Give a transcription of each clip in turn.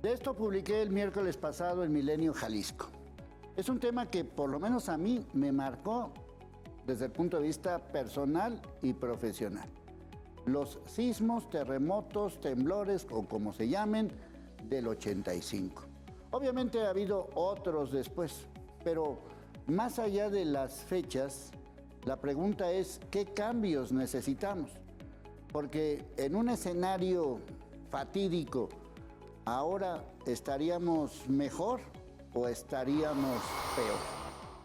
De esto publiqué el miércoles pasado en Milenio Jalisco. Es un tema que por lo menos a mí me marcó desde el punto de vista personal y profesional. Los sismos, terremotos, temblores o como se llamen, del 85. Obviamente ha habido otros después, pero más allá de las fechas, la pregunta es ¿qué cambios necesitamos? Porque en un escenario fatídico, ¿ahora estaríamos mejor o estaríamos peor?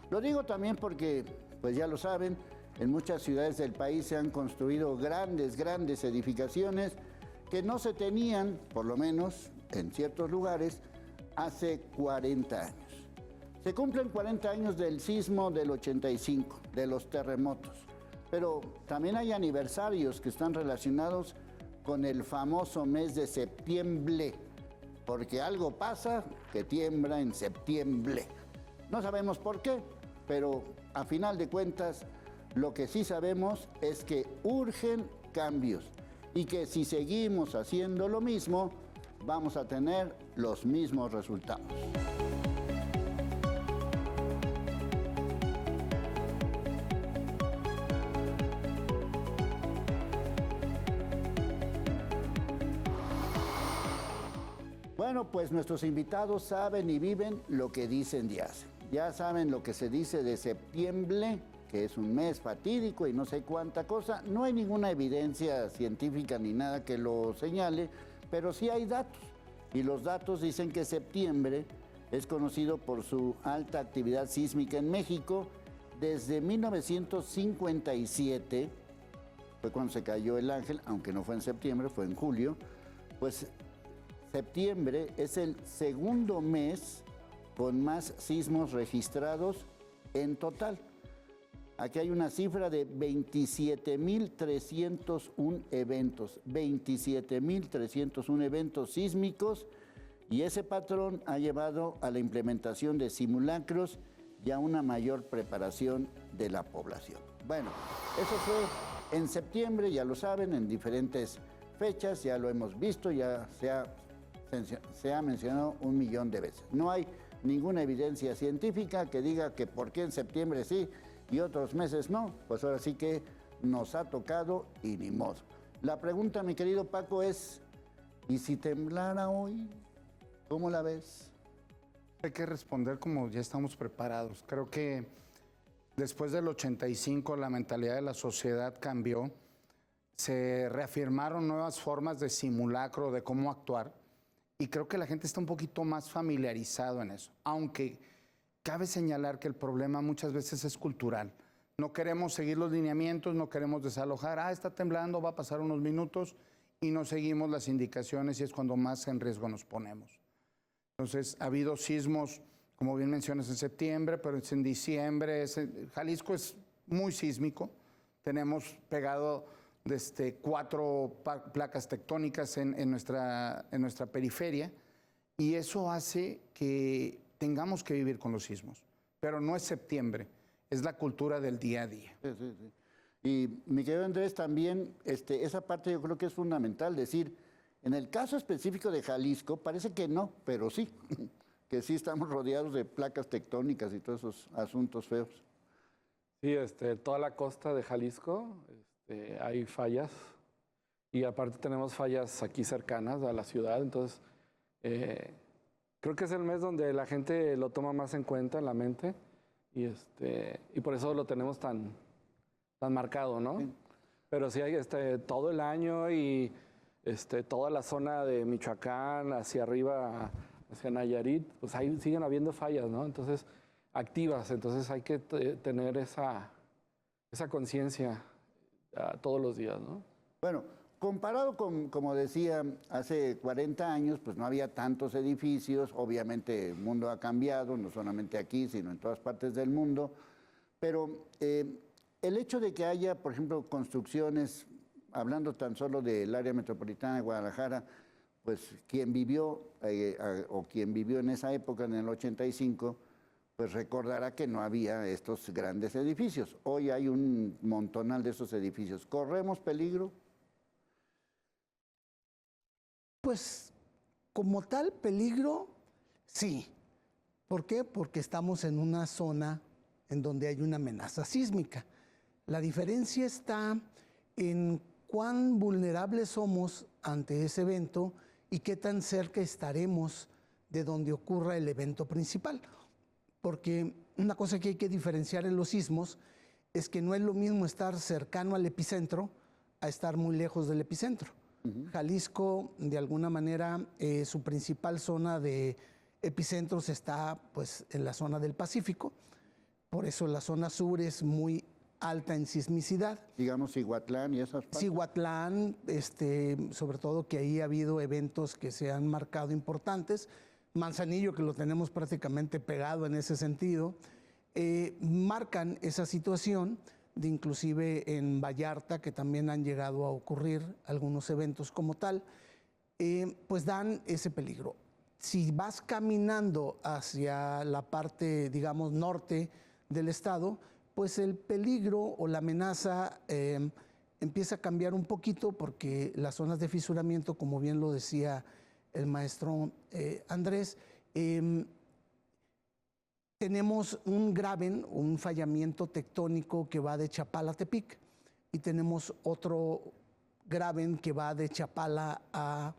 Lo digo también porque, pues ya lo saben, en muchas ciudades del país se han construido grandes edificaciones que no se tenían, por lo menos en ciertos lugares, hace 40 años. Se cumplen 40 años del sismo del 85, de los terremotos, pero también hay aniversarios que están relacionados con el famoso mes de septiembre, porque algo pasa que tiembla en septiembre. No sabemos por qué, pero a final de cuentas, lo que sí sabemos es que urgen cambios y que si seguimos haciendo lo mismo, vamos a tener los mismos resultados. Bueno, pues nuestros invitados saben y viven lo que dicen y hacen. Ya saben lo que se dice de septiembre, que es un mes fatídico y no sé cuánta cosa. No hay ninguna evidencia científica ni nada que lo señale, pero sí hay datos. Y los datos dicen que septiembre es conocido por su alta actividad sísmica en México. Desde 1957, fue cuando se cayó el Ángel, aunque no fue en septiembre, fue en julio, pues septiembre es el segundo mes con más sismos registrados en total. Aquí hay una cifra de 27.301 eventos, 27.301 eventos sísmicos, y ese patrón ha llevado a la implementación de simulacros y a una mayor preparación de la población. Bueno, eso fue en septiembre, ya lo saben, en diferentes fechas, ya lo hemos visto, ya se ha mencionado 1.000.000 de veces. No hay ninguna evidencia científica que diga que por qué en septiembre sí y otros meses no, pues ahora sí que nos ha tocado y ni modo. La pregunta, mi querido Paco, es, ¿y si temblara hoy? ¿Cómo la ves? Hay que responder como ya estamos preparados. Creo que después del 85 la mentalidad de la sociedad cambió, se reafirmaron nuevas formas de simulacro, de cómo actuar, y creo que la gente está un poquito más familiarizado en eso, aunque cabe señalar que el problema muchas veces es cultural. No queremos seguir los lineamientos, no queremos desalojar. Está temblando, va a pasar unos minutos y no seguimos las indicaciones y es cuando más en riesgo nos ponemos. Entonces, ha habido sismos, como bien mencionas, en septiembre, pero es en diciembre. Jalisco es muy sísmico. Tenemos pegado 4 placas tectónicas en nuestra periferia y eso hace que tengamos que vivir con los sismos, pero no es septiembre, es la cultura del día a día. Sí. Y mi querido Andrés, también esa parte yo creo que es fundamental, decir, en el caso específico de Jalisco, parece que no, pero sí, que sí estamos rodeados de placas tectónicas y todos esos asuntos feos. Sí, toda la costa de Jalisco hay fallas y aparte tenemos fallas aquí cercanas a la ciudad, entonces creo que es el mes donde la gente lo toma más en cuenta en la mente y por eso lo tenemos tan marcado, ¿no? Sí. Pero sí hay todo el año y toda la zona de Michoacán hacia arriba, hacia Nayarit, pues ahí siguen habiendo fallas, ¿no? Entonces, activas, entonces hay que tener esa conciencia todos los días, ¿no? Bueno, comparado con, como decía, hace 40 años, pues no había tantos edificios, obviamente el mundo ha cambiado, no solamente aquí, sino en todas partes del mundo, pero el hecho de que haya, por ejemplo, construcciones, hablando tan solo del área metropolitana de Guadalajara, pues quien vivió en esa época, en el 85, pues recordará que no había estos grandes edificios. Hoy hay un montonal de esos edificios. ¿Corremos peligro? Pues Como tal, peligro, sí. ¿Por qué? Porque estamos en una zona en donde hay una amenaza sísmica. La diferencia está en cuán vulnerables somos ante ese evento y qué tan cerca estaremos de donde ocurra el evento principal. Porque una cosa que hay que diferenciar en los sismos es que no es lo mismo estar cercano al epicentro a estar muy lejos del epicentro. Jalisco, de alguna manera, su principal zona de epicentros está pues, en la zona del Pacífico. Por eso la zona sur es muy alta en sismicidad. Digamos Cihuatlán y esas partes. Cihuatlán, sobre todo que ahí ha habido eventos que se han marcado importantes. Manzanillo, que lo tenemos prácticamente pegado en ese sentido, marcan esa situación de inclusive en Vallarta, que también han llegado a ocurrir algunos eventos como tal, pues dan ese peligro. Si vas caminando hacia la parte, digamos, norte del estado, pues el peligro o la amenaza empieza a cambiar un poquito porque las zonas de fisuramiento, como bien lo decía el maestro Andrés, tenemos un graben, un fallamiento tectónico que va de Chapala a Tepic y tenemos otro graben que va de Chapala a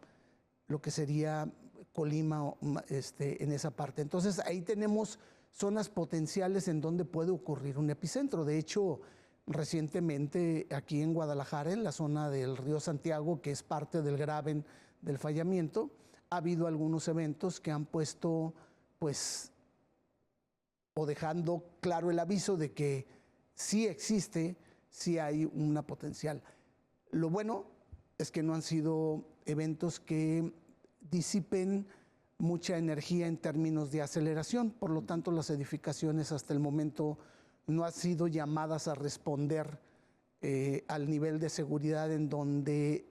lo que sería Colima en esa parte. Entonces ahí tenemos zonas potenciales en donde puede ocurrir un epicentro. De hecho, recientemente aquí en Guadalajara, en la zona del río Santiago, que es parte del graben del fallamiento, ha habido algunos eventos que han puesto, pues, o dejando claro el aviso de que sí existe, sí hay una potencial. Lo bueno es que no han sido eventos que disipen mucha energía en términos de aceleración, por lo tanto las edificaciones hasta el momento no han sido llamadas a responder al nivel de seguridad en donde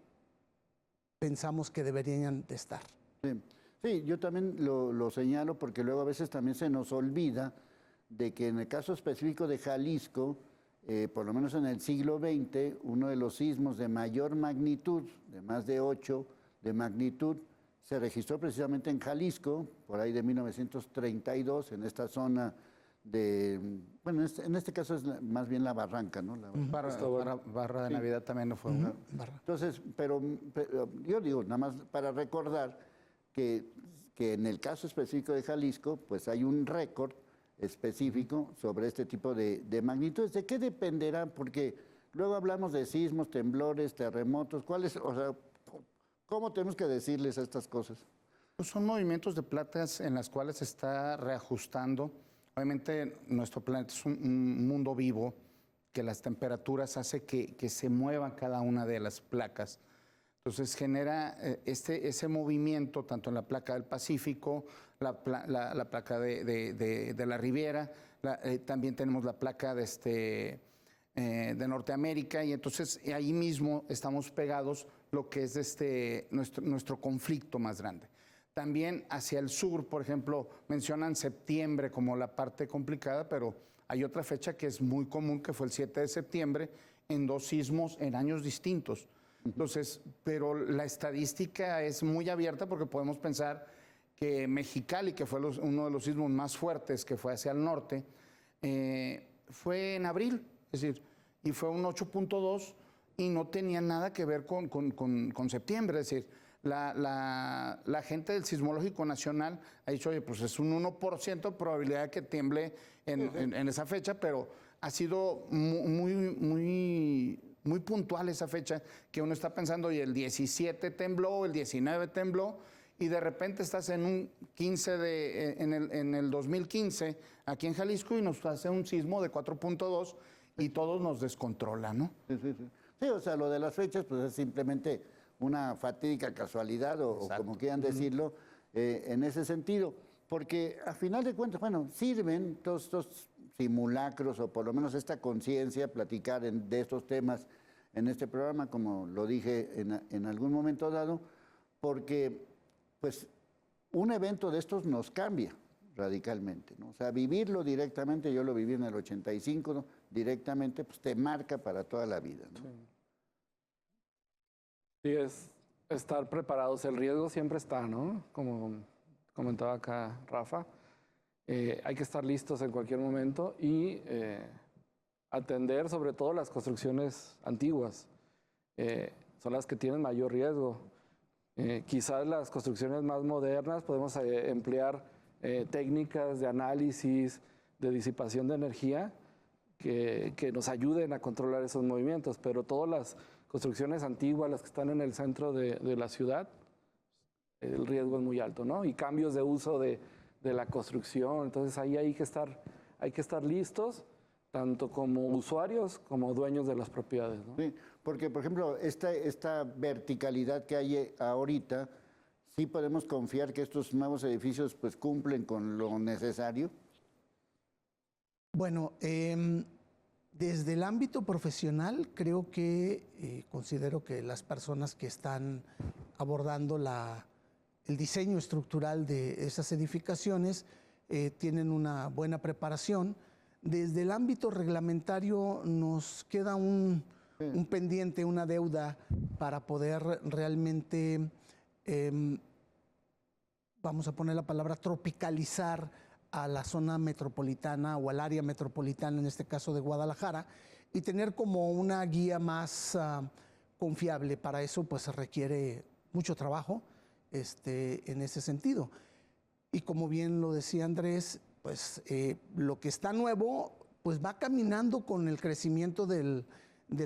pensamos que deberían de estar. Sí, sí, yo también lo señalo porque luego a veces también se nos olvida de que en el caso específico de Jalisco, por lo menos en el siglo XX, uno de los sismos de mayor magnitud, de más de 8 de magnitud, se registró precisamente en Jalisco, por ahí de 1932, en esta zona de, bueno, en este caso es más bien la Barranca, ¿no? Barra de Navidad también no fue una. Entonces, pero yo digo, nada más para recordar que en el caso específico de Jalisco, pues hay un récord específico sobre este tipo de magnitudes. ¿De qué dependerá? Porque luego hablamos de sismos, temblores, terremotos. ¿Cuáles, o sea, cómo tenemos que decirles estas cosas? Pues son movimientos de placas en las cuales se está reajustando. Obviamente nuestro planeta es un mundo vivo, que las temperaturas hace que se muevan cada una de las placas. Entonces genera ese movimiento tanto en la placa del Pacífico, la placa de la Riviera, también tenemos la placa de Norteamérica, y entonces ahí mismo estamos pegados lo que es nuestro conflicto más grande. También hacia el sur, por ejemplo, mencionan septiembre como la parte complicada, pero hay otra fecha que es muy común, que fue el 7 de septiembre, en 2 sismos en años distintos. Entonces, pero la estadística es muy abierta porque podemos pensar que Mexicali, que fue uno de los sismos más fuertes que fue hacia el norte, fue en abril, es decir, y fue un 8.2 y no tenía nada que ver con septiembre, es decir, la gente del Sismológico Nacional ha dicho, oye, pues es un 1% probabilidad de que tiemble en esa fecha, pero ha sido muy puntual esa fecha, que uno está pensando, oye, el 17 tembló, el 19 tembló, y de repente estás en un 15 en el 2015 aquí en Jalisco y nos hace un sismo de 4.2 y todos nos descontrola, ¿no? Sí, sí, sí. Sí, o sea, lo de las fechas pues es simplemente una fatídica casualidad o como quieran decirlo, en ese sentido. Porque a final de cuentas, bueno, sirven todos estos simulacros o por lo menos esta conciencia, platicar de estos temas en este programa, como lo dije en algún momento dado, porque pues un evento de estos nos cambia radicalmente, ¿no? O sea, vivirlo directamente, yo lo viví en el 85, ¿no? Directamente, pues te marca para toda la vida, ¿no? Sí, estar preparados. El riesgo siempre está, ¿no? Como comentaba acá Rafa. Hay que estar listos en cualquier momento y atender sobre todo las construcciones antiguas. Son las que tienen mayor riesgo. Quizás las construcciones más modernas podemos emplear técnicas de análisis, de disipación de energía que nos ayuden a controlar esos movimientos, pero todas las construcciones antiguas, las que están en el centro de la ciudad, el riesgo es muy alto, ¿no? Y cambios de uso de la construcción, entonces ahí hay que estar listos, tanto como usuarios como dueños de las propiedades, ¿no? Sí, porque, por ejemplo, esta verticalidad que hay ahorita, ¿sí podemos confiar que estos nuevos edificios pues cumplen con lo necesario? Bueno, desde el ámbito profesional, creo que considero que las personas que están abordando el diseño estructural de esas edificaciones tienen una buena preparación. Desde el ámbito reglamentario nos queda un pendiente, una deuda para poder realmente, vamos a poner la palabra, tropicalizar a la zona metropolitana o al área metropolitana, en este caso de Guadalajara, y tener como una guía más confiable. Para eso pues se requiere mucho trabajo en ese sentido. Y como bien lo decía Andrés, pues lo que está nuevo pues va caminando con el crecimiento del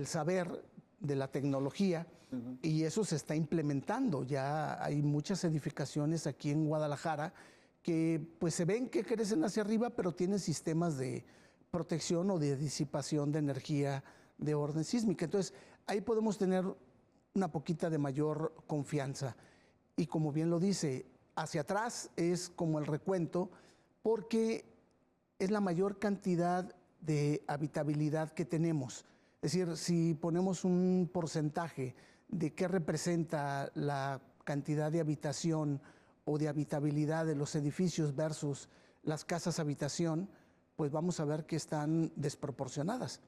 saber, de la tecnología, y eso se está implementando. Ya hay muchas edificaciones aquí en Guadalajara que pues se ven que crecen hacia arriba, pero tienen sistemas de protección o de disipación de energía de orden sísmica. Entonces, ahí podemos tener una poquita de mayor confianza. Y como bien lo dice, hacia atrás es como el recuento, porque es la mayor cantidad de habitabilidad que tenemos. Es decir, si ponemos un porcentaje de qué representa la cantidad de habitación o de habitabilidad de los edificios versus las casas habitación, pues vamos a ver que están desproporcionadas.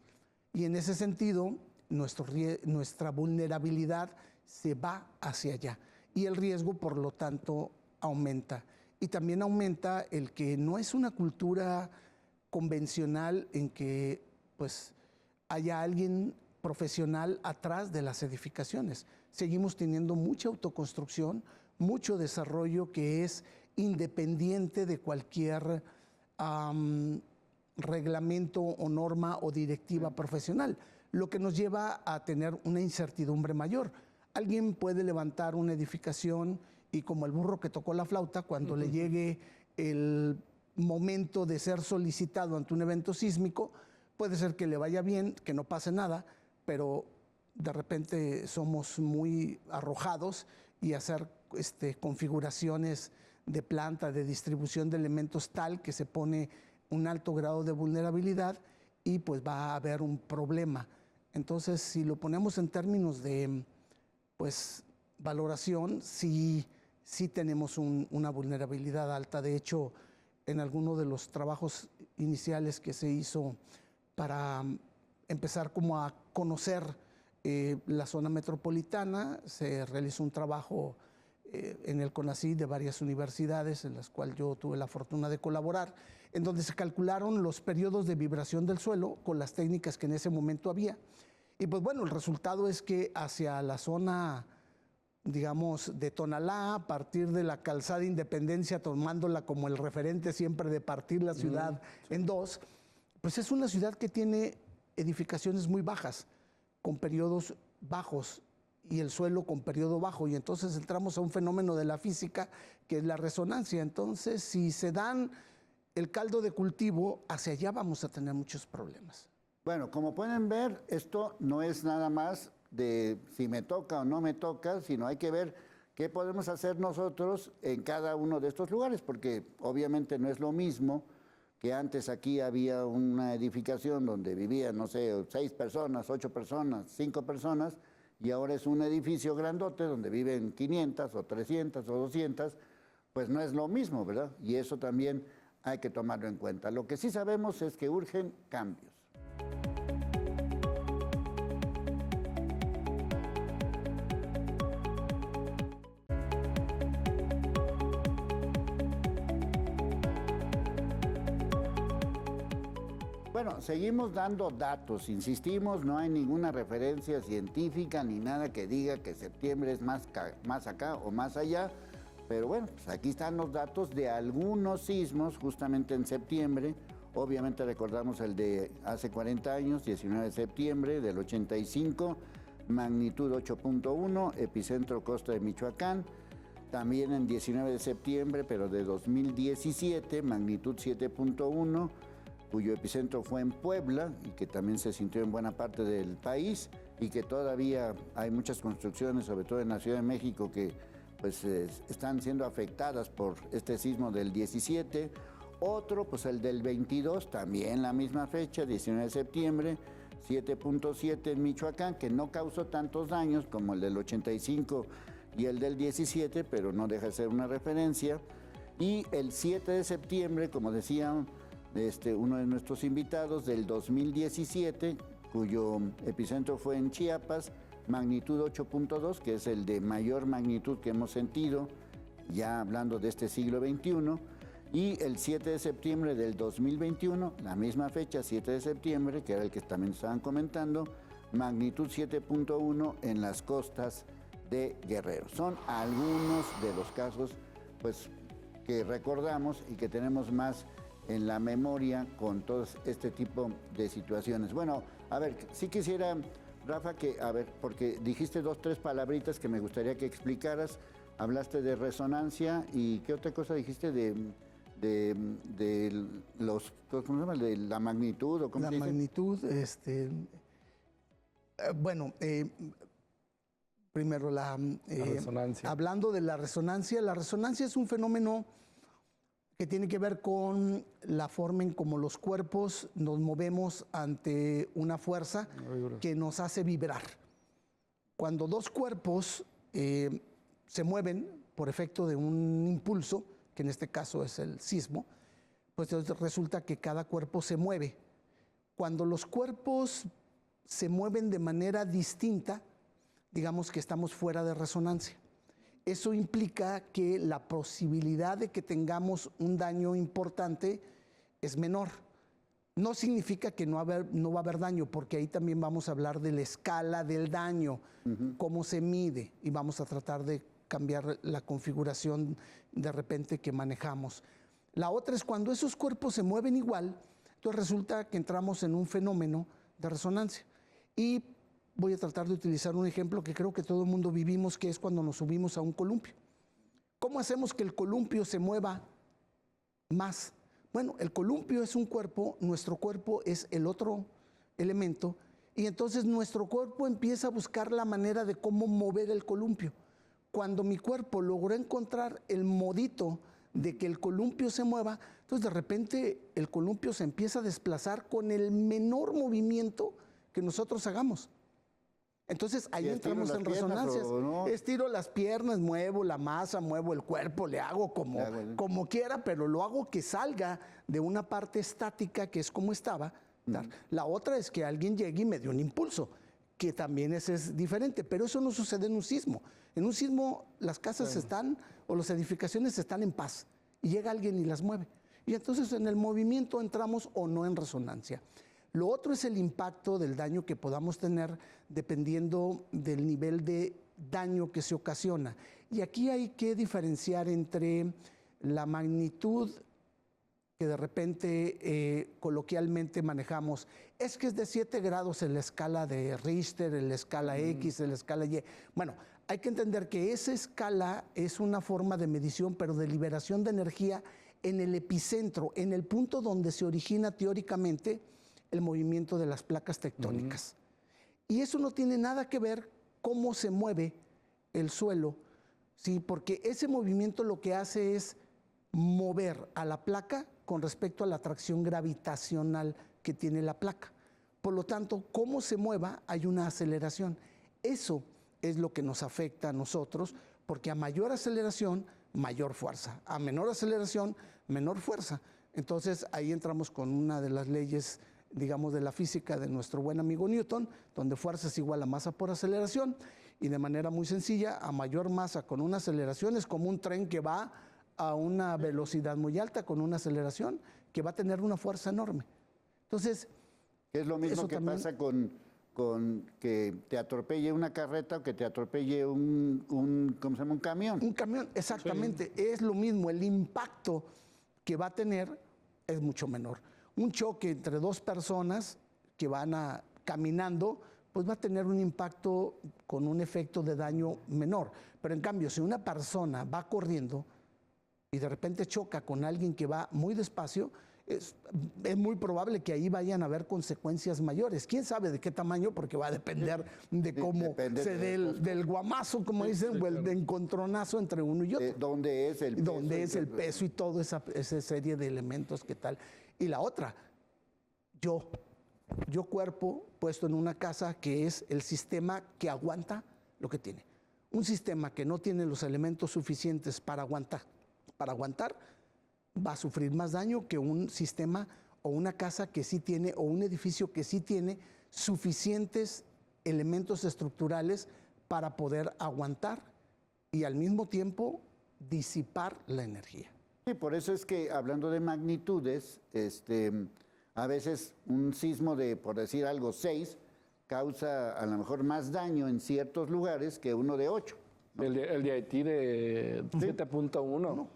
Y en ese sentido, nuestra vulnerabilidad se va hacia allá. Y el riesgo, por lo tanto, aumenta. Y también aumenta el que no es una cultura convencional en que pues haya alguien profesional atrás de las edificaciones. Seguimos teniendo mucha autoconstrucción, mucho desarrollo que es independiente de cualquier reglamento o norma o directiva profesional, lo que nos lleva a tener una incertidumbre mayor. Alguien puede levantar una edificación y, como el burro que tocó la flauta, cuando le llegue el momento de ser solicitado ante un evento sísmico, puede ser que le vaya bien, que no pase nada, pero de repente somos muy arrojados y hacer configuraciones de planta, de distribución de elementos tal que se pone un alto grado de vulnerabilidad y pues va a haber un problema. Entonces, si lo ponemos en términos de pues valoración, sí tenemos una vulnerabilidad alta. De hecho, en alguno de los trabajos iniciales que se hizo para empezar como a conocer la zona metropolitana, se realizó un trabajo en el CONACYT de varias universidades, en las cuales yo tuve la fortuna de colaborar, en donde se calcularon los periodos de vibración del suelo con las técnicas que en ese momento había. Y pues bueno, el resultado es que hacia la zona, digamos, de Tonalá, a partir de la calzada Independencia, tomándola como el referente siempre de partir la ciudad en dos, pues es una ciudad que tiene edificaciones muy bajas, con periodos bajos, y el suelo con periodo bajo, y entonces entramos a un fenómeno de la física que es la resonancia. Entonces, si se dan el caldo de cultivo, hacia allá vamos a tener muchos problemas. Bueno, como pueden ver, esto no es nada más de si me toca o no me toca, sino hay que ver qué podemos hacer nosotros en cada uno de estos lugares, porque obviamente no es lo mismo que antes aquí había una edificación donde vivían, no sé, 6 personas, 8 personas, 5 personas, y ahora es un edificio grandote donde viven 500 o 300 o 200, pues no es lo mismo, ¿verdad? Y eso también hay que tomarlo en cuenta. Lo que sí sabemos es que urgen cambios. Bueno, seguimos dando datos, insistimos, no hay ninguna referencia científica ni nada que diga que septiembre es más acá o más allá, pero bueno, pues aquí están los datos de algunos sismos justamente en septiembre. Obviamente recordamos el de hace 40 años, 19 de septiembre del 85, magnitud 8.1, epicentro costa de Michoacán. También en 19 de septiembre, pero de 2017, magnitud 7.1, cuyo epicentro fue en Puebla y que también se sintió en buena parte del país y que todavía hay muchas construcciones, sobre todo en la Ciudad de México, que pues están siendo afectadas por este sismo del 17. Otro, pues el del 22, también la misma fecha, 19 de septiembre, 7.7 en Michoacán, que no causó tantos daños como el del 85 y el del 17, pero no deja de ser una referencia. Y el 7 de septiembre, como decía uno de nuestros invitados, del 2017, cuyo epicentro fue en Chiapas, magnitud 8.2, que es el de mayor magnitud que hemos sentido, ya hablando de este siglo XXI. Y el 7 de septiembre del 2021, la misma fecha, 7 de septiembre, que era el que también estaban comentando, magnitud 7.1 en las costas de Guerrero. Son algunos de los casos pues, que recordamos y que tenemos más en la memoria con todo este tipo de situaciones. Bueno, a ver, sí quisiera, Rafa, porque dijiste 2, 3 palabritas que me gustaría que explicaras. Hablaste de resonancia y ¿qué otra cosa dijiste de los, ¿cómo se llama? De la magnitud o cómo la se dice? magnitud, bueno, primero La resonancia. hablando de la resonancia es un fenómeno que tiene que ver con la forma en cómo los cuerpos nos movemos ante una fuerza que nos hace vibrar. Cuando dos cuerpos se mueven por efecto de un impulso, que en este caso es el sismo, pues resulta que cada cuerpo se mueve. Cuando los cuerpos se mueven de manera distinta, digamos que estamos fuera de resonancia. Eso implica que la posibilidad de que tengamos un daño importante es menor. No significa que no va a haber daño, porque ahí también vamos a hablar de la escala del daño, cómo se mide, y vamos a tratar de cambiar la configuración de repente que manejamos. La otra es cuando esos cuerpos se mueven igual, entonces resulta que entramos en un fenómeno de resonancia. Y voy a tratar de utilizar un ejemplo que creo que todo el mundo vivimos, que es cuando nos subimos a un columpio. ¿Cómo hacemos que el columpio se mueva más? Bueno, el columpio es un cuerpo, nuestro cuerpo es el otro elemento, y entonces nuestro cuerpo empieza a buscar la manera de cómo mover el columpio. Cuando mi cuerpo logró encontrar el modito de que el columpio se mueva, entonces de repente el columpio se empieza a desplazar con el menor movimiento que nosotros hagamos. Entonces ahí entramos en resonancias. ¿No? Estiro las piernas, muevo la masa, muevo el cuerpo, le hago como quiera, pero lo hago que salga de una parte estática que es como estaba. La otra es que alguien llegue y me dé un impulso, que también es diferente, pero eso no sucede en un sismo. En un sismo las casas están, o las edificaciones están en paz, y llega alguien y las mueve. Y entonces en el movimiento entramos o no en resonancia. Lo otro es el impacto del daño que podamos tener dependiendo del nivel de daño que se ocasiona. Y aquí hay que diferenciar entre la magnitud que de repente coloquialmente manejamos. Es que es de 7 grados en la escala de Richter, en la escala X, en la escala Y. Bueno, hay que entender que esa escala es una forma de medición, pero de liberación de energía en el epicentro, en el punto donde se origina teóricamente el movimiento de las placas tectónicas. Y eso no tiene nada que ver cómo se mueve el suelo, ¿sí? Porque ese movimiento lo que hace es mover a la placa con respecto a la atracción gravitacional que tiene la placa. Por lo tanto, cómo se mueva, hay una aceleración. Eso es lo que nos afecta a nosotros, porque a mayor aceleración, mayor fuerza. A menor aceleración, menor fuerza. Entonces, ahí entramos con una de las leyes, digamos, de la física de nuestro buen amigo Newton, donde fuerza es igual a masa por aceleración, y de manera muy sencilla, a mayor masa con una aceleración es como un tren que va a una velocidad muy alta con una aceleración que va a tener una fuerza enorme. Entonces, Es lo mismo eso que también- pasa con que te atropelle una carreta o que te atropelle ¿cómo se llama? Un camión. un camión, exactamente, es lo mismo, el impacto que va a tener es mucho menor. Un choque entre dos personas que van caminando, pues va a tener un impacto con un efecto de daño menor. Pero en cambio, si una persona va corriendo y de repente choca con alguien que va muy despacio, es muy probable que ahí vayan a haber consecuencias mayores. ¿Quién sabe de qué tamaño? Porque va a depender de cómo depende se dé del guamazo, como dicen, o el de encontronazo entre uno y otro. ¿Dónde es el peso? Dónde es el peso y toda esa serie de elementos que tal. Y la otra, yo cuerpo puesto en una casa que es el sistema que aguanta lo que tiene. Un sistema que no tiene los elementos suficientes para aguantar, va a sufrir más daño que un sistema o una casa que sí tiene, o un edificio que sí tiene suficientes elementos estructurales para poder aguantar y al mismo tiempo disipar la energía. Sí, por eso es que hablando de magnitudes, a veces un sismo de, por decir algo, 6 causa a lo mejor más daño en ciertos lugares que uno de 8. El de Haití de 7.1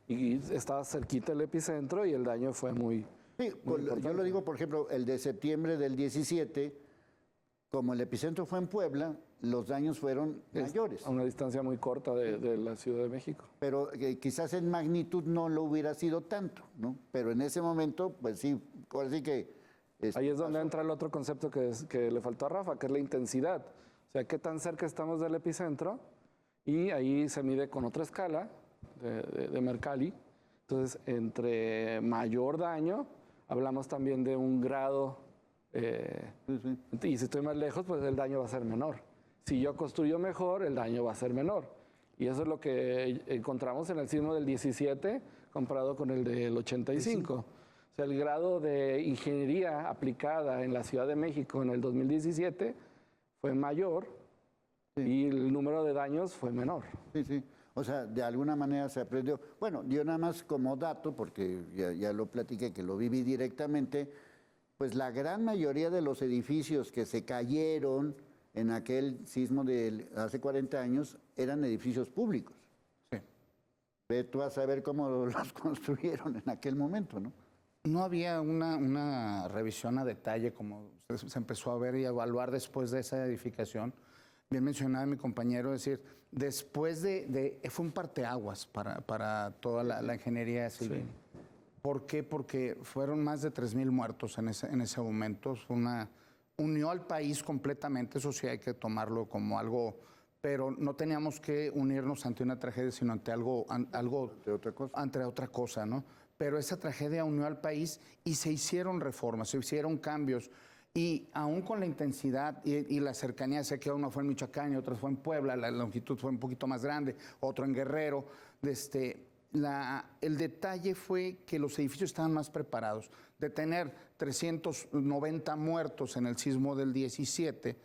y estaba cerquita el epicentro y el daño fue muy... Sí, yo lo digo, por ejemplo, el de septiembre del 17, como el epicentro fue en Puebla, los daños fueron mayores. A una distancia muy corta de la Ciudad de México. Pero quizás en magnitud no lo hubiera sido tanto, ¿no? Pero en ese momento, pues sí, ahora sí que... Ahí es donde entra el otro concepto que le faltó a Rafa, que es la intensidad. O sea, qué tan cerca estamos del epicentro, y ahí se mide con otra escala de Mercalli. Entonces, entre mayor daño, hablamos también de un grado, y si estoy más lejos, pues el daño va a ser menor. Si yo construyo mejor, el daño va a ser menor. Y eso es lo que encontramos en el sismo del 17 comparado con el del 85. O sea, el grado de ingeniería aplicada en la Ciudad de México en el 2017 fue mayor y el número de daños fue menor. Sí, sí. O sea, de alguna manera se aprendió. Bueno, yo nada más como dato, porque ya lo platiqué, que lo viví directamente, pues la gran mayoría de los edificios que se cayeron en aquel sismo de hace 40 años eran edificios públicos. Sí. Ve tú a saber cómo los construyeron en aquel momento, ¿no? No había una revisión a detalle como se empezó a ver y a evaluar después de esa edificación. Bien mencionaba mi compañero, es decir, después fue un parteaguas para toda la ingeniería civil. Sí. ¿Por qué? Porque fueron más de 3,000 muertos en ese momento. Unió al país completamente, eso sí hay que tomarlo como algo, pero no teníamos que unirnos ante una tragedia, sino ante algo ante otra cosa, ¿no? Pero esa tragedia unió al país y se hicieron reformas, se hicieron cambios. Y aún con la intensidad y la cercanía, sé que uno fue en Michoacán y otro fue en Puebla, la longitud fue un poquito más grande, otro en Guerrero. El detalle fue que los edificios estaban más preparados. De tener 390 muertos en el sismo del 17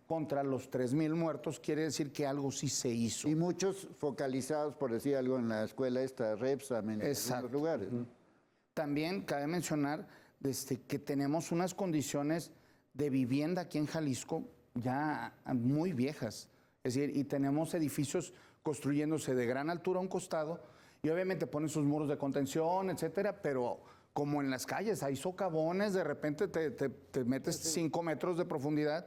contra los 3,000 muertos, quiere decir que algo sí se hizo. Y muchos focalizados, por decir algo, en la escuela Repsam, en otros lugares. También cabe mencionar que tenemos unas condiciones de vivienda aquí en Jalisco ya muy viejas. Es decir, y tenemos edificios construyéndose de gran altura a un costado y obviamente ponen sus muros de contención, etcétera, pero como en las calles hay socavones, de repente te metes 5 metros de profundidad.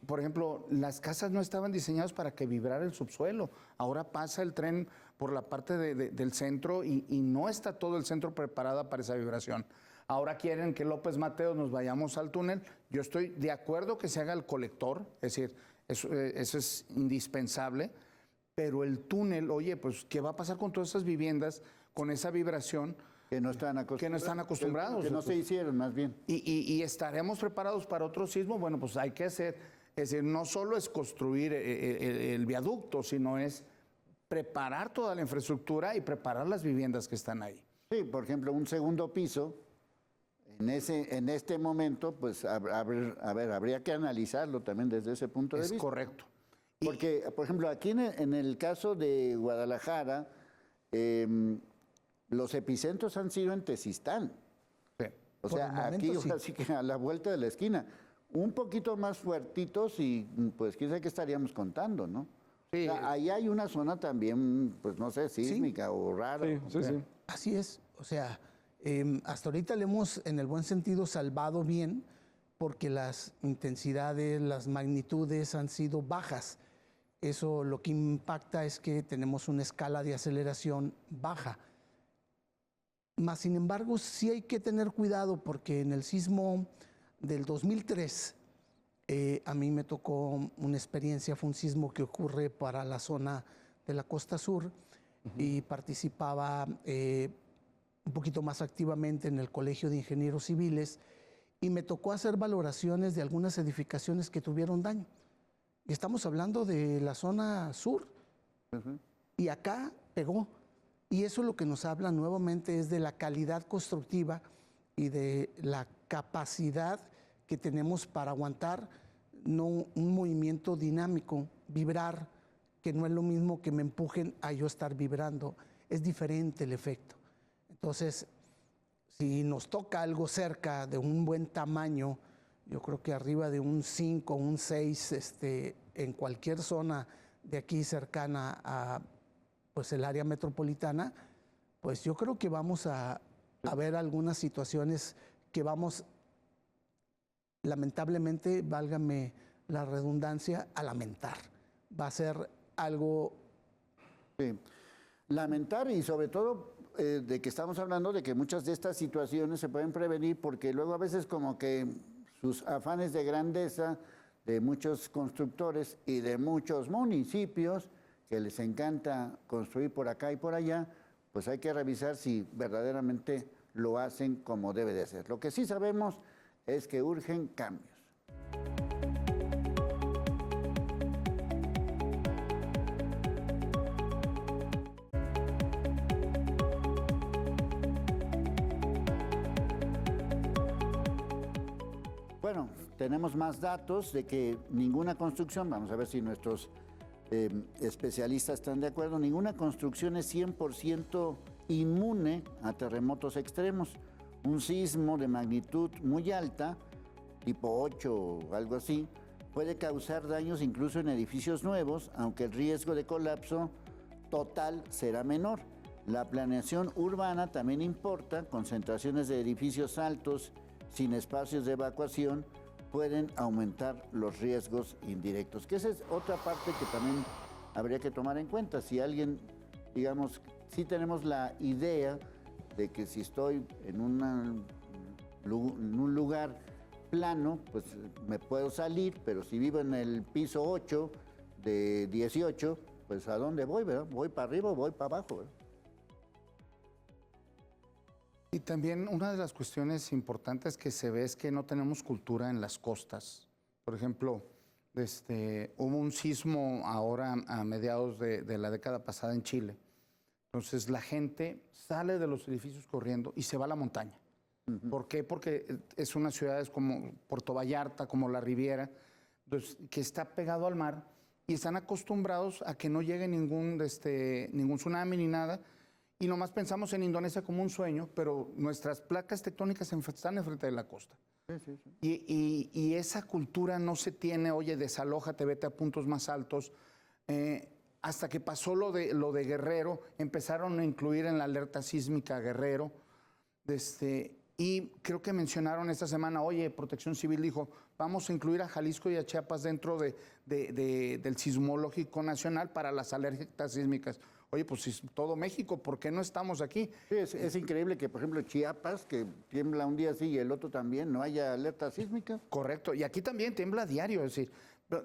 Por ejemplo, las casas no estaban diseñadas para que vibrara el subsuelo. Ahora pasa el tren por la parte del centro y no está todo el centro preparado para esa vibración. Ahora quieren que López Mateos nos vayamos al túnel. Yo estoy de acuerdo que se haga el colector, es decir, eso es indispensable, pero el túnel, oye, pues, ¿qué va a pasar con todas esas viviendas con esa vibración? Que no están acostumbrados. Que no se hicieron, más bien. Y estaremos preparados para otro sismo. Bueno, pues hay que hacer, es decir, no solo es construir el viaducto, sino es preparar toda la infraestructura y preparar las viviendas que están ahí. Sí, por ejemplo, un segundo piso, en este momento, pues, habría que analizarlo también desde ese punto de vista. Es correcto. Porque, por ejemplo, aquí en el caso de Guadalajara, los epicentros han sido en Tezistán. Sí. O Por sea, el momento, aquí sí. así que a la vuelta de la esquina. Un poquito más fuertitos y pues quién sabe qué estaríamos contando, ¿no? Sí. O sea, ahí hay una zona también, pues no sé, sísmica o rara. Sí, sí, sí. Así es, o sea, hasta ahorita le hemos, en el buen sentido, salvado bien porque las intensidades, las magnitudes han sido bajas. Eso lo que impacta es que tenemos una escala de aceleración baja. Más sin embargo, sí hay que tener cuidado porque en el sismo del 2003, a mí me tocó una experiencia, fue un sismo que ocurre para la zona de la costa sur y participaba un poquito más activamente en el Colegio de Ingenieros Civiles y me tocó hacer valoraciones de algunas edificaciones que tuvieron daño. Y estamos hablando de la zona sur y acá pegó. Y eso lo que nos habla nuevamente es de la calidad constructiva y de la capacidad que tenemos para aguantar un movimiento dinámico, vibrar, que no es lo mismo que me empujen a yo estar vibrando, es diferente el efecto. Entonces, si nos toca algo cerca de un buen tamaño, yo creo que arriba de un 5, un 6, en cualquier zona de aquí cercana a pues, el área metropolitana, pues yo creo que vamos a ver algunas situaciones que vamos, lamentablemente, válgame la redundancia, a lamentar. Va a ser algo... Sí. Lamentar y sobre todo de que estamos hablando de que muchas de estas situaciones se pueden prevenir porque luego a veces como que sus afanes de grandeza de muchos constructores y de muchos municipios que les encanta construir por acá y por allá, pues hay que revisar si verdaderamente lo hacen como debe de ser. Lo que sí sabemos es que urgen cambios. Bueno, tenemos más datos de que ninguna construcción, vamos a ver si nuestros especialistas están de acuerdo, ninguna construcción es 100% inmune a terremotos extremos. Un sismo de magnitud muy alta, tipo 8 o algo así, puede causar daños incluso en edificios nuevos, aunque el riesgo de colapso total será menor. La planeación urbana también importa, concentraciones de edificios altos sin espacios de evacuación pueden aumentar los riesgos indirectos, que esa es otra parte que también habría que tomar en cuenta. Si alguien, digamos, si tenemos la idea de que si estoy en un lugar plano, pues me puedo salir, pero si vivo en el piso 8 de 18, pues ¿a dónde voy, verdad? ¿Voy para arriba o voy para abajo, verdad? Y también una de las cuestiones importantes que se ve es que no tenemos cultura en las costas. Por ejemplo, hubo un sismo ahora a mediados de la década pasada en Chile. Entonces la gente sale de los edificios corriendo y se va a la montaña. ¿Por qué? Porque es una ciudad como Puerto Vallarta, como La Riviera, entonces, que está pegado al mar y están acostumbrados a que no llegue ningún tsunami ni nada. Y nomás pensamos en Indonesia como un sueño, pero nuestras placas tectónicas están enfrente de la costa. Sí, sí. Y esa cultura no se tiene, oye, desalójate, vete a puntos más altos. Hasta que pasó lo de Guerrero, empezaron a incluir en la alerta sísmica Guerrero. Y creo que mencionaron esta semana, oye, Protección Civil dijo, vamos a incluir a Jalisco y a Chiapas dentro del Sismológico Nacional para las alertas sísmicas. Oye, pues si todo México, ¿por qué no estamos aquí? Sí, es increíble que, por ejemplo, Chiapas, que tiembla un día así y el otro también, no haya alerta sísmica. Correcto, y aquí también tiembla a diario, es decir,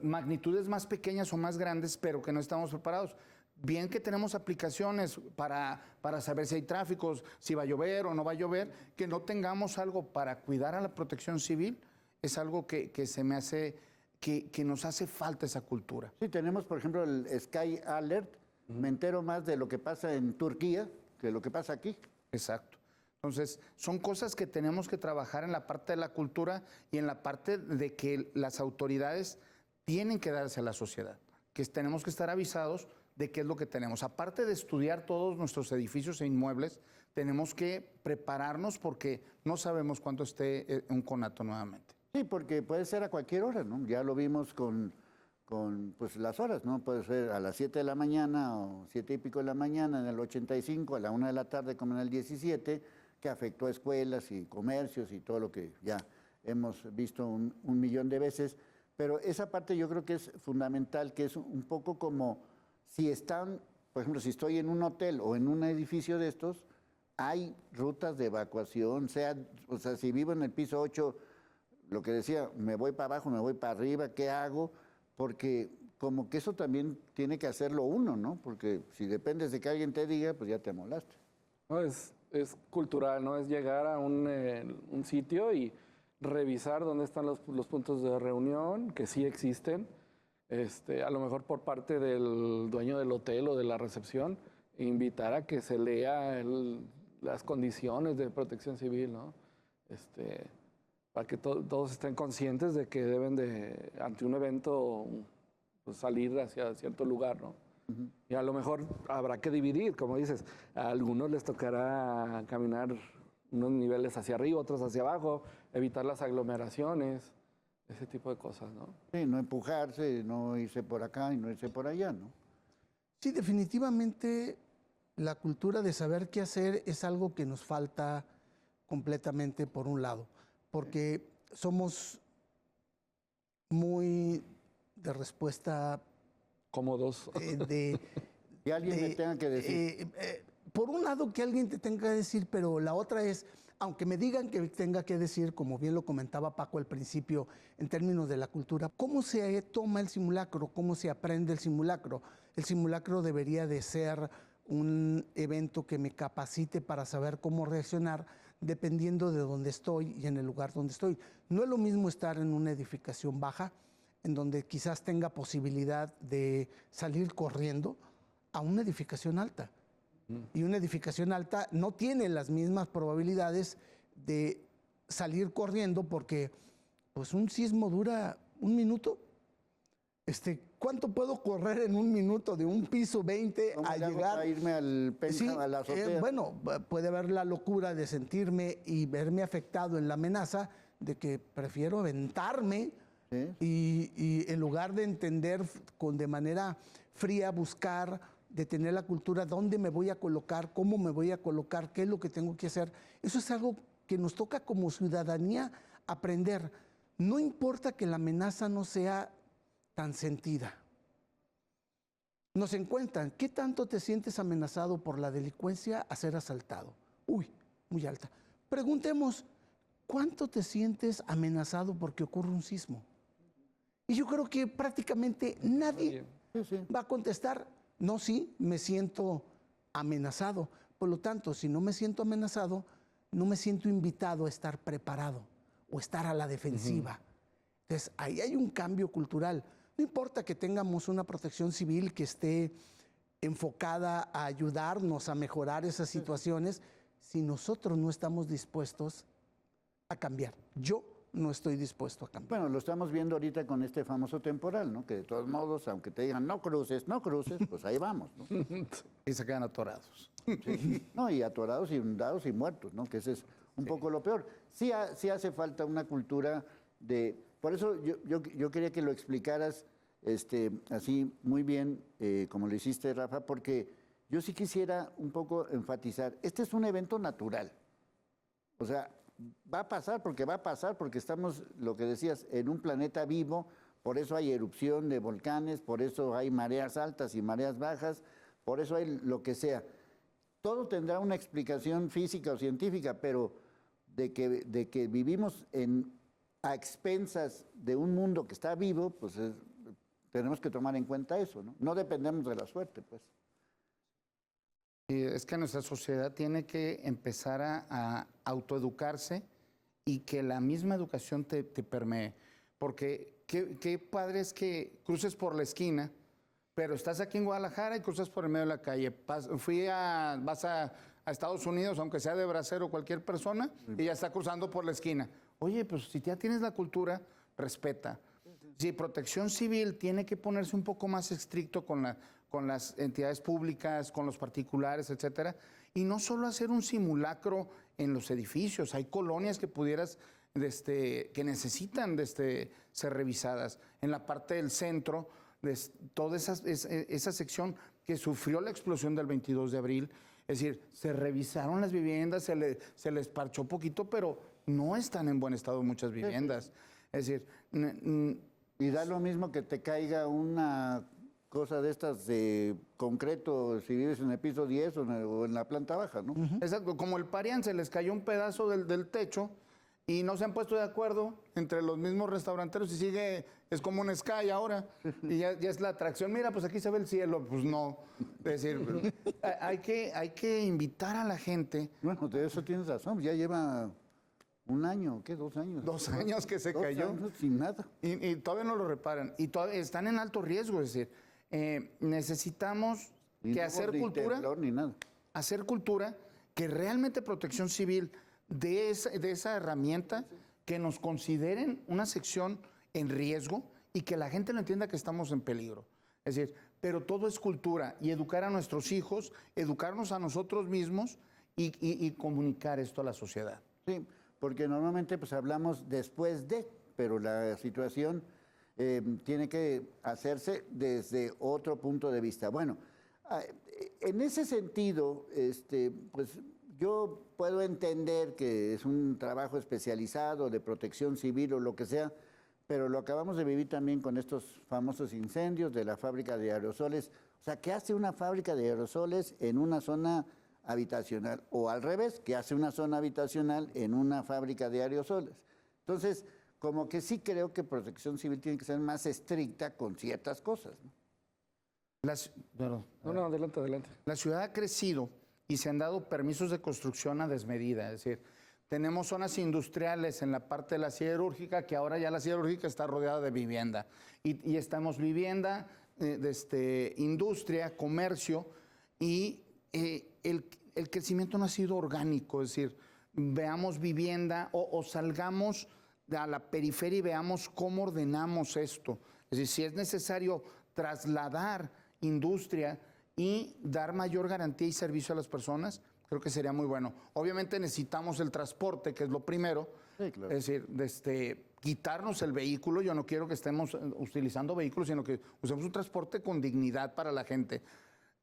magnitudes más pequeñas o más grandes, pero que no estamos preparados. Bien que tenemos aplicaciones para saber si hay tráficos, si va a llover o no va a llover, que no tengamos algo para cuidar a la protección civil, es algo que se me hace, que nos hace falta esa cultura. Sí, tenemos, por ejemplo, el Sky Alert. Me entero más de lo que pasa en Turquía que lo que pasa aquí. Exacto. Entonces, son cosas que tenemos que trabajar en la parte de la cultura y en la parte de que las autoridades tienen que darse a la sociedad, que tenemos que estar avisados de qué es lo que tenemos. Aparte de estudiar todos nuestros edificios e inmuebles, tenemos que prepararnos porque no sabemos cuánto esté un conato nuevamente. Sí, porque puede ser a cualquier hora, ¿no? Ya lo vimos con pues, las horas, ¿no? Puede ser a las 7 de la mañana o 7 y pico de la mañana, en el 85, a la 1 de la tarde como en el 17, que afectó a escuelas y comercios y todo lo que ya hemos visto un millón de veces. Pero esa parte yo creo que es fundamental, que es un poco como si están, por ejemplo, si estoy en un hotel o en un edificio de estos, hay rutas de evacuación, o sea, si vivo en el piso 8, lo que decía, me voy para abajo, me voy para arriba, ¿qué hago? Porque como que eso también tiene que hacerlo uno, ¿no? Porque si dependes de que alguien te diga, pues ya te amolaste. No, es cultural, ¿no? Es llegar a un sitio y revisar dónde están los puntos de reunión, que sí existen, a lo mejor por parte del dueño del hotel o de la recepción, e invitar a que se lea las condiciones de protección civil, ¿no? Para que todos estén conscientes de que deben de, ante un evento, pues, salir hacia cierto lugar, ¿no? Y a lo mejor habrá que dividir, como dices, a algunos les tocará caminar unos niveles hacia arriba, otros hacia abajo, evitar las aglomeraciones, ese tipo de cosas, ¿no? Sí, no empujarse, no irse por acá y no irse por allá, ¿no? Sí, definitivamente la cultura de saber qué hacer es algo que nos falta completamente por un lado, porque somos muy de respuesta Cómodos. Que alguien me tenga que decir. Por un lado que alguien te tenga que decir, pero la otra es, aunque me digan que tenga que decir, como bien lo comentaba Paco al principio, en términos de la cultura, ¿cómo se toma el simulacro? ¿Cómo se aprende el simulacro? El simulacro debería de ser un evento que me capacite para saber cómo reaccionar dependiendo de dónde estoy y en el lugar donde estoy. No es lo mismo estar en una edificación baja, en donde quizás tenga posibilidad de salir corriendo, a una edificación alta. Y una edificación alta no tiene las mismas probabilidades de salir corriendo porque pues un sismo dura un minuto. ¿Cuánto puedo correr en un minuto de un piso 20 a llegar? A irme al a la azotea. Bueno, puede haber la locura de sentirme y verme afectado en la amenaza de que prefiero aventarme. ¿Sí? Y en lugar de entender de manera fría, buscar, de tener la cultura, dónde me voy a colocar, cómo me voy a colocar, qué es lo que tengo que hacer. Eso es algo que nos toca como ciudadanía aprender. No importa que la amenaza no sea tan sentida. Nos encuentran, ¿qué tanto te sientes amenazado por la delincuencia a ser asaltado? Uy, muy alta. Preguntemos, ¿cuánto te sientes amenazado porque ocurre un sismo? Y yo creo que prácticamente nadie va a contestar, no, sí, me siento amenazado. Por lo tanto, si no me siento amenazado, no me siento invitado a estar preparado o estar a la defensiva. Entonces, ahí hay un cambio cultural. No importa que tengamos una protección civil que esté enfocada a ayudarnos a mejorar esas situaciones, si nosotros no estamos dispuestos a cambiar. Yo no estoy dispuesto a cambiar. Bueno, lo estamos viendo ahorita con este famoso temporal, ¿no? Que de todos modos, aunque te digan no cruces, pues ahí vamos, ¿no? Y se quedan atorados. Sí. No, y atorados, inundados y muertos, ¿no? Que ese es un poco lo peor. Sí hace falta una cultura de... Por eso yo quería que lo explicaras así muy bien, como lo hiciste, Rafa, porque yo sí quisiera un poco enfatizar, este es un evento natural. O sea, va a pasar porque estamos, lo que decías, en un planeta vivo, por eso hay erupción de volcanes, por eso hay mareas altas y mareas bajas, por eso hay lo que sea. Todo tendrá una explicación física o científica, pero de que vivimos a expensas de un mundo que está vivo, pues tenemos que tomar en cuenta eso, ¿no? No dependemos de la suerte, pues. Es que nuestra sociedad tiene que empezar a autoeducarse y que la misma educación te permee. Porque qué padre es que cruces por la esquina, pero estás aquí en Guadalajara y cruzas por el medio de la calle. Vas a Estados Unidos, aunque sea de bracero cualquier persona, y ya está cruzando por la esquina. Oye, pues si ya tienes la cultura, respeta. Si Protección Civil tiene que ponerse un poco más estricto con con las entidades públicas, con los particulares, etcétera. Y no solo hacer un simulacro en los edificios, hay colonias que pudieras, que necesitan ser revisadas. En la parte del centro, toda esa sección que sufrió la explosión del 22 de abril, es decir, se revisaron las viviendas, se les parchó poquito, pero no están en buen estado muchas viviendas. Es decir, y da lo mismo que te caiga una cosa de estas de concreto si vives en el piso 10 o en la planta baja, ¿no? Exacto, como el Parián, se les cayó un pedazo del techo y no se han puesto de acuerdo entre los mismos restauranteros y es como un Sky ahora, y ya es la atracción. Mira, pues aquí se ve el cielo, pues no. Es decir, hay que invitar a la gente. Bueno, de eso tienes razón, ya lleva un año, ¿qué? 2 años. 2 años que se cayó. 2 años sin nada. Y todavía no lo reparan. Y todavía están en alto riesgo, es decir, necesitamos que hacer cultura. Temblor, ni nada. Hacer cultura, que realmente Protección Civil de esa herramienta, que nos consideren una sección en riesgo y que la gente lo entienda que estamos en peligro. Es decir, pero todo es cultura y educar a nuestros hijos, educarnos a nosotros mismos y comunicar esto a la sociedad. Sí, porque normalmente pues hablamos después de, pero la situación tiene que hacerse desde otro punto de vista. Bueno, en ese sentido, pues yo puedo entender que es un trabajo especializado de protección civil o lo que sea, pero lo acabamos de vivir también con estos famosos incendios de la fábrica de aerosoles. O sea, ¿qué hace una fábrica de aerosoles en una zona habitacional? O al revés, ¿qué hace una zona habitacional en una fábrica de aerosoles? Entonces, como que sí creo que Protección Civil tiene que ser más estricta con ciertas cosas, ¿no? No, adelante. La ciudad ha crecido y se han dado permisos de construcción a desmedida. Es decir, tenemos zonas industriales en la parte de la siderúrgica, que ahora ya la siderúrgica está rodeada de vivienda. Y estamos vivienda, industria, comercio, y el crecimiento no ha sido orgánico. Es decir, veamos vivienda o salgamos a la periferia y veamos cómo ordenamos esto. Es decir, si es necesario trasladar industria y dar mayor garantía y servicio a las personas, creo que sería muy bueno. Obviamente necesitamos el transporte, que es lo primero. Sí, claro. Es decir, quitarnos el vehículo. Yo no quiero que estemos utilizando vehículos, sino que usemos un transporte con dignidad para la gente,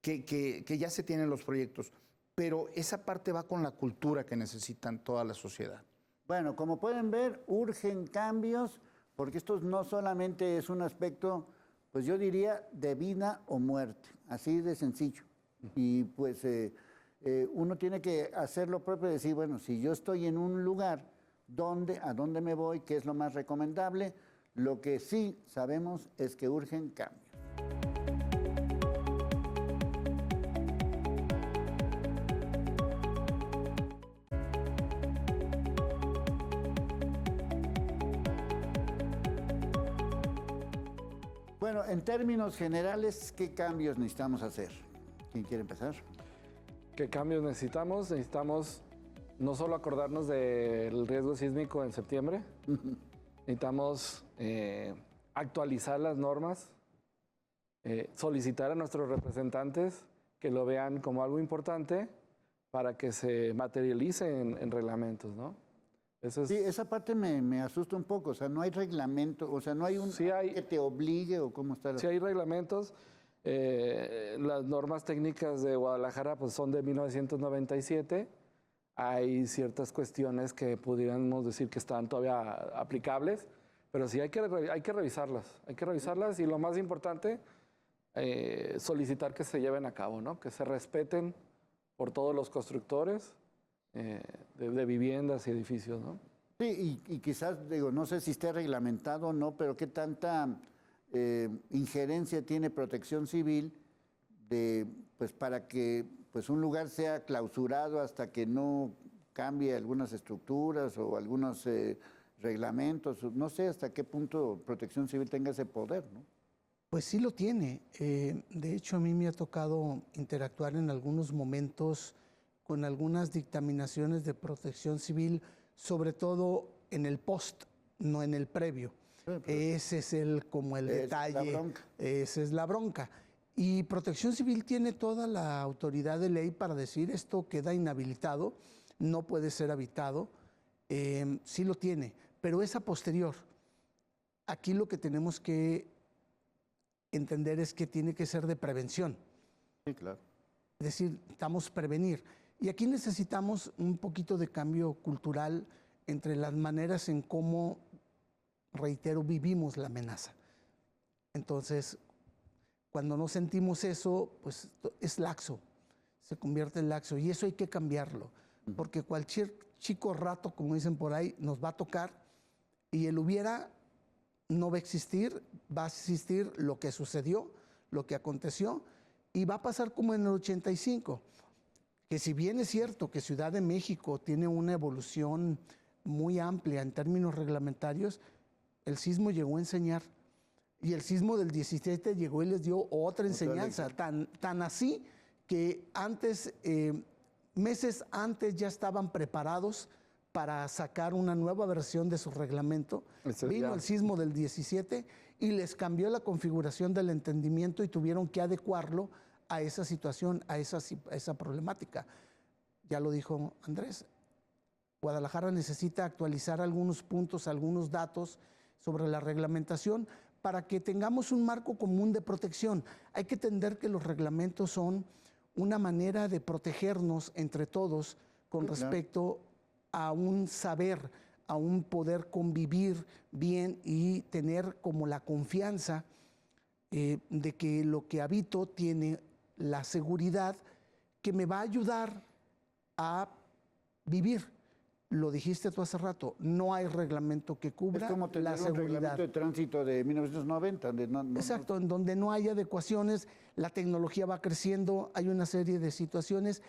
que ya se tienen los proyectos. Pero esa parte va con la cultura que necesitan toda la sociedad. Bueno, como pueden ver, urgen cambios, porque esto no solamente es un aspecto, pues yo diría, de vida o muerte, así de sencillo. Y pues uno tiene que hacer lo propio, decir, bueno, si yo estoy en un lugar, ¿a dónde me voy? ¿Qué es lo más recomendable? Lo que sí sabemos es que urgen cambios. Bueno, en términos generales, ¿qué cambios necesitamos hacer? ¿Quién quiere empezar? ¿Qué cambios necesitamos? Necesitamos no solo acordarnos del riesgo sísmico en septiembre, necesitamos actualizar las normas, solicitar a nuestros representantes que lo vean como algo importante para que se materialice en reglamentos, ¿no? Sí, esa parte me asusta un poco, o sea, no hay reglamento, o sea, no hay un que te obligue o cómo está. Sí hay reglamentos, las normas técnicas de Guadalajara pues son de 1997, hay ciertas cuestiones que pudiéramos decir que están todavía aplicables, pero sí hay que revisarlas y lo más importante, solicitar que se lleven a cabo, ¿no? Que se respeten por todos los constructores de viviendas y edificios, ¿no? Sí, y quizás, digo, no sé si esté reglamentado o no, pero qué tanta injerencia tiene Protección Civil pues para que pues un lugar sea clausurado hasta que no cambie algunas estructuras o algunos reglamentos. No sé hasta qué punto Protección Civil tenga ese poder, ¿no? Pues sí lo tiene. De hecho, a mí me ha tocado interactuar en algunos momentos con algunas dictaminaciones de Protección Civil, sobre todo en el post, no en el previo. Ese es como el detalle. La bronca. Esa es la bronca. Y Protección Civil tiene toda la autoridad de ley para decir esto queda inhabilitado, no puede ser habitado, sí lo tiene, pero es a posterior. Aquí lo que tenemos que entender es que tiene que ser de prevención. Sí, claro. Es decir, necesitamos prevenir. Y aquí necesitamos un poquito de cambio cultural entre las maneras en cómo, reitero, vivimos la amenaza. Entonces, cuando no sentimos eso, pues es laxo, se convierte en laxo. Y eso hay que cambiarlo, porque cualquier chico rato, como dicen por ahí, nos va a tocar y el hubiera no va a existir, va a existir lo que sucedió, lo que aconteció, y va a pasar como en el 85, que si bien es cierto que Ciudad de México tiene una evolución muy amplia en términos reglamentarios, el sismo llegó a enseñar. Y el sismo del 17 llegó y les dio otra enseñanza, tan así que antes, meses antes ya estaban preparados para sacar una nueva versión de su reglamento. Vino el sismo del 17 y les cambió la configuración del entendimiento y tuvieron que adecuarlo a esa situación, a esa problemática. Ya lo dijo Andrés, Guadalajara necesita actualizar algunos puntos, algunos datos sobre la reglamentación para que tengamos un marco común de protección. Hay que entender que los reglamentos son una manera de protegernos entre todos con respecto a un saber, a un poder convivir bien y tener como la confianza de que lo que habito tiene la seguridad que me va a ayudar a vivir. Lo dijiste tú hace rato, no hay reglamento que cubra es como tener la seguridad. Un reglamento de tránsito de 1990. Exacto, en donde no hay adecuaciones, la tecnología va creciendo, hay una serie de situaciones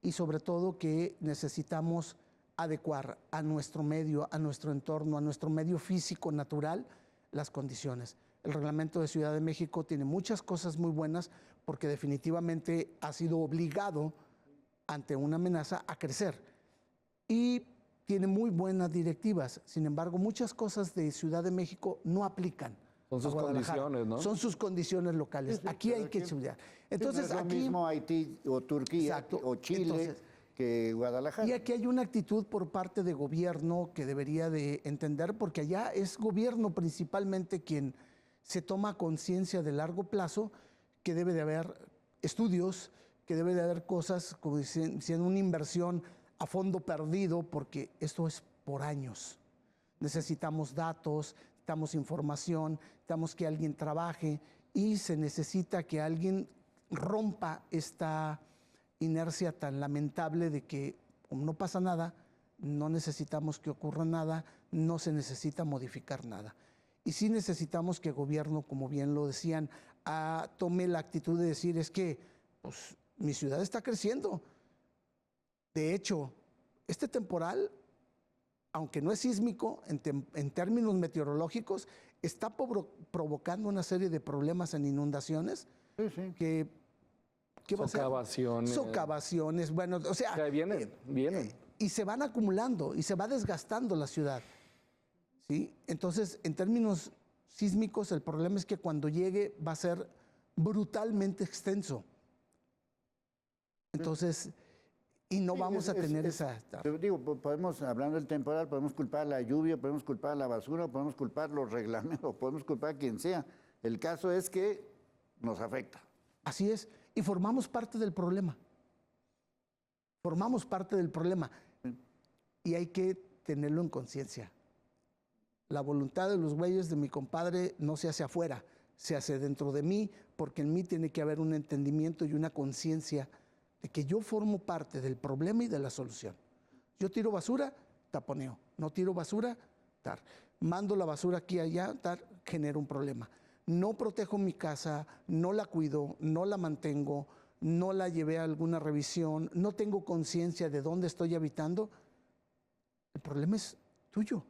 y sobre todo que necesitamos adecuar a nuestro medio, a nuestro entorno, a nuestro medio físico natural, las condiciones. El reglamento de Ciudad de México tiene muchas cosas muy buenas porque definitivamente ha sido obligado ante una amenaza a crecer y tiene muy buenas directivas. Sin embargo, muchas cosas de Ciudad de México no aplican. Son sus condiciones, ¿no? Son sus condiciones locales. Sí, aquí hay que estudiar. Entonces, no es lo mismo Haití o Turquía o Chile. Entonces, que Guadalajara. Y aquí hay una actitud por parte de gobierno que debería de entender, porque allá es gobierno principalmente quien se toma conciencia de largo plazo, que debe de haber estudios, que debe de haber cosas como diciendo una inversión a fondo perdido, porque esto es por años. Necesitamos datos, necesitamos información, necesitamos que alguien trabaje y se necesita que alguien rompa esta inercia tan lamentable de que como no pasa nada, no necesitamos que ocurra nada, no se necesita modificar nada. Y sí necesitamos que el gobierno, como bien lo decían, tome la actitud de decir es que pues, mi ciudad está creciendo. De hecho, este temporal, aunque no es sísmico, en términos meteorológicos, está provocando una serie de problemas en inundaciones que ¿qué va a ser? Socavaciones, bueno, o sea... vienen. Y se van acumulando y se va desgastando la ciudad, ¿sí? Entonces, en términos sísmicos, el problema es que cuando llegue va a ser brutalmente extenso. Entonces, y no vamos a tener esa... Digo, podemos, hablando del temporal, podemos culpar a la lluvia, podemos culpar a la basura, podemos culpar los reglamentos, podemos culpar a quien sea. El caso es que nos afecta. Así es, y formamos parte del problema. Formamos parte del problema y hay que tenerlo en conciencia. La voluntad de los güeyes de mi compadre no se hace afuera, se hace dentro de mí, porque en mí tiene que haber un entendimiento y una conciencia de que yo formo parte del problema y de la solución. Yo tiro basura, taponeo. No tiro basura, tar. Mando la basura aquí y allá, tar, genero un problema. No protejo mi casa, no la cuido, no la mantengo, no la llevé a alguna revisión, no tengo conciencia de dónde estoy habitando. El problema es tuyo.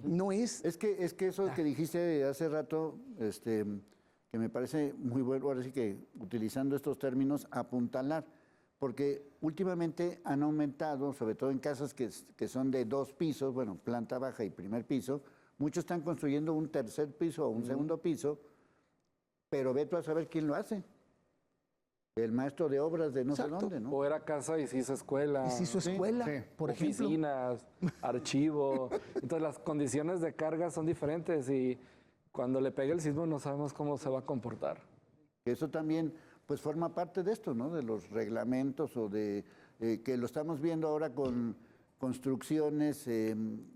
No es... Es que eso que dijiste hace rato, que me parece muy bueno, ahora sí que utilizando estos términos, apuntalar, porque últimamente han aumentado, sobre todo en casas que son de 2 pisos, bueno, planta baja y primer piso, muchos están construyendo un tercer piso o un segundo piso, pero ve tú a saber quién lo hace. El maestro de obras de no sé Exacto. dónde, ¿no? O era casa y se hizo escuela. Y se hizo Sí, escuela, sí. por ejemplo. Oficinas, archivo. Entonces las condiciones de carga son diferentes y cuando le pegue el sismo no sabemos cómo se va a comportar. Eso también, pues, forma parte de esto, ¿no? De los reglamentos o de que lo estamos viendo ahora con construcciones,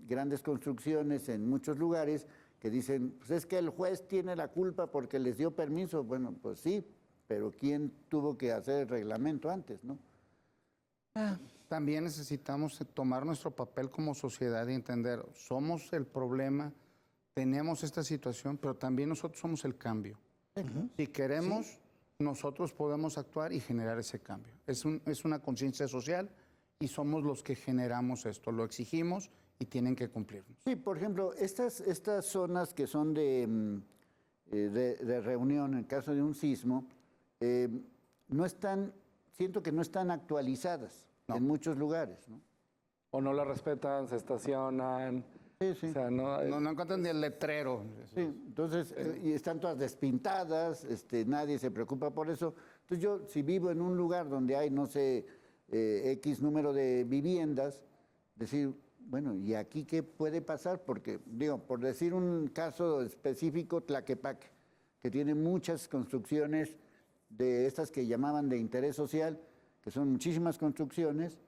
grandes construcciones en muchos lugares que dicen, pues es que el juez tiene la culpa porque les dio permiso. Bueno, pues sí, pero ¿quién tuvo que hacer el reglamento antes, no? También necesitamos tomar nuestro papel como sociedad y entender, somos el problema, tenemos esta situación, pero también nosotros somos el cambio. Si queremos, nosotros podemos actuar y generar ese cambio. Es una conciencia social y somos los que generamos esto, lo exigimos y tienen que cumplirnos. Sí, por ejemplo, estas zonas que son de reunión en caso de un sismo, no están, siento que no están actualizadas en muchos lugares, ¿no? O no la respetan, se estacionan. Sí, sí. O sea, no, No encuentran ni el letrero. Sí, entonces, y están todas despintadas, nadie se preocupa por eso. Entonces yo, si vivo en un lugar donde hay, no sé, X número de viviendas, decir, bueno, ¿y aquí qué puede pasar? Porque, digo, por decir un caso específico, Tlaquepaque, que tiene muchas construcciones de estas que llamaban de interés social, que son muchísimas construcciones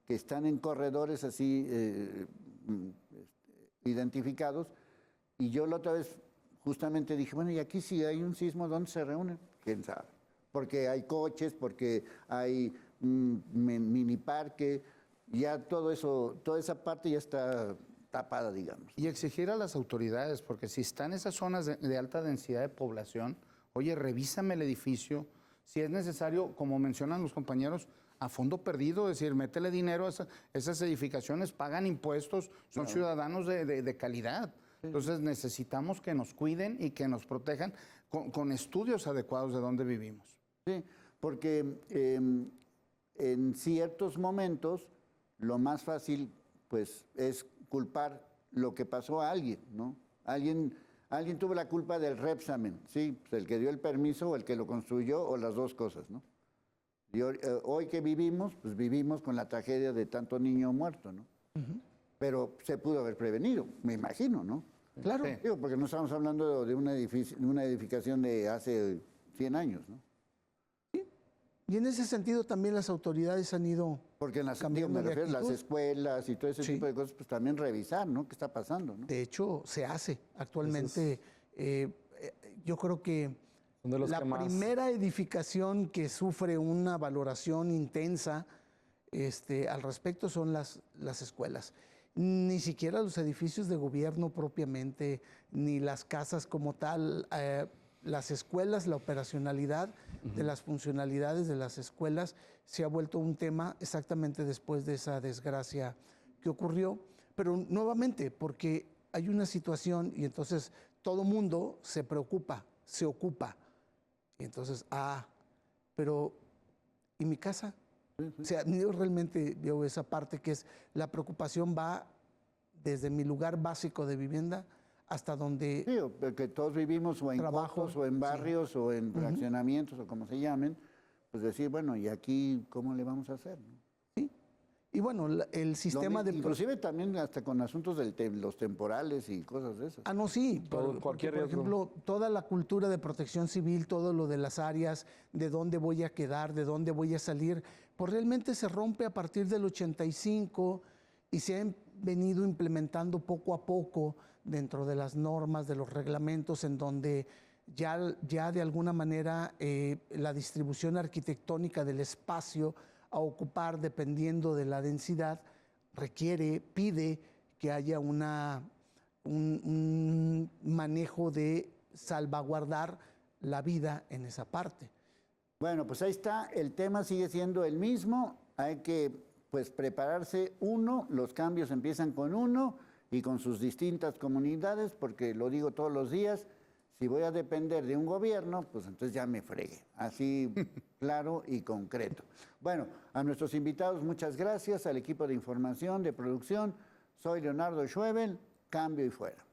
que están en corredores así identificados, y yo la otra vez justamente dije, bueno, y aquí si hay un sismo, ¿dónde se reúnen? ¿Quién sabe? Porque hay coches, porque hay mini parque, ya todo eso, toda esa parte ya está tapada, digamos. Y exigir a las autoridades, porque si están esas zonas de alta densidad de población, oye, revísame el edificio, si es necesario, como mencionan los compañeros, a fondo perdido, es decir, métele dinero a esas edificaciones, pagan impuestos, son ciudadanos de calidad. Entonces necesitamos que nos cuiden y que nos protejan con estudios adecuados de dónde vivimos. Sí, porque en ciertos momentos lo más fácil, pues, es culpar lo que pasó a alguien, ¿no? Alguien tuvo la culpa del Repsamen, sí, pues el que dio el permiso o el que lo construyó o las dos cosas, ¿no? Y hoy que vivimos, pues vivimos con la tragedia de tanto niño muerto, ¿no? Pero se pudo haber prevenido, me imagino, ¿no? Claro. Sí. Digo, porque no estamos hablando de una edificación de hace 100 años, ¿no? Y en ese sentido también las autoridades han ido Porque en las, digo, cambiando me de refiero a las actitud. escuelas y todo ese Sí. tipo de cosas, pues también revisar, ¿no? ¿Qué está pasando, no? De hecho, se hace actualmente. Yo creo que son de los la que más. primera edificación que sufre una valoración intensa al respecto son las escuelas. Ni siquiera los edificios de gobierno propiamente, ni las casas como tal. Las escuelas, la operacionalidad de las funcionalidades de las escuelas se ha vuelto un tema exactamente después de esa desgracia que ocurrió. Pero nuevamente, porque hay una situación y entonces todo mundo se preocupa, se ocupa. Y entonces, pero ¿y mi casa? O sea, yo realmente veo esa parte que es la preocupación va desde mi lugar básico de vivienda hasta donde Sí, que todos vivimos o en trabajo, cotos, o en barrios, o en fraccionamientos, o como se llamen, pues decir, bueno, ¿y aquí cómo le vamos a hacer, no? sí. Y bueno, el sistema de Inclusive también hasta con asuntos de los temporales y cosas de esas. no, sí, Todo, cualquier por riesgo. ejemplo, toda la cultura de protección civil, todo lo de las áreas, de dónde voy a quedar, de dónde voy a salir, pues realmente se rompe a partir del 85 y se han venido implementando poco a poco dentro de las normas, de los reglamentos, en donde ya de alguna manera la distribución arquitectónica del espacio a ocupar, dependiendo de la densidad, pide que haya un manejo de salvaguardar la vida en esa parte. Bueno, pues ahí está, el tema sigue siendo el mismo, hay que pues prepararse los cambios empiezan con uno y con sus distintas comunidades, porque lo digo todos los días, si voy a depender de un gobierno, pues entonces ya me fregué, así claro y concreto. Bueno, a nuestros invitados muchas gracias, al equipo de información, de producción, soy Leonardo Schwebel, cambio y fuera.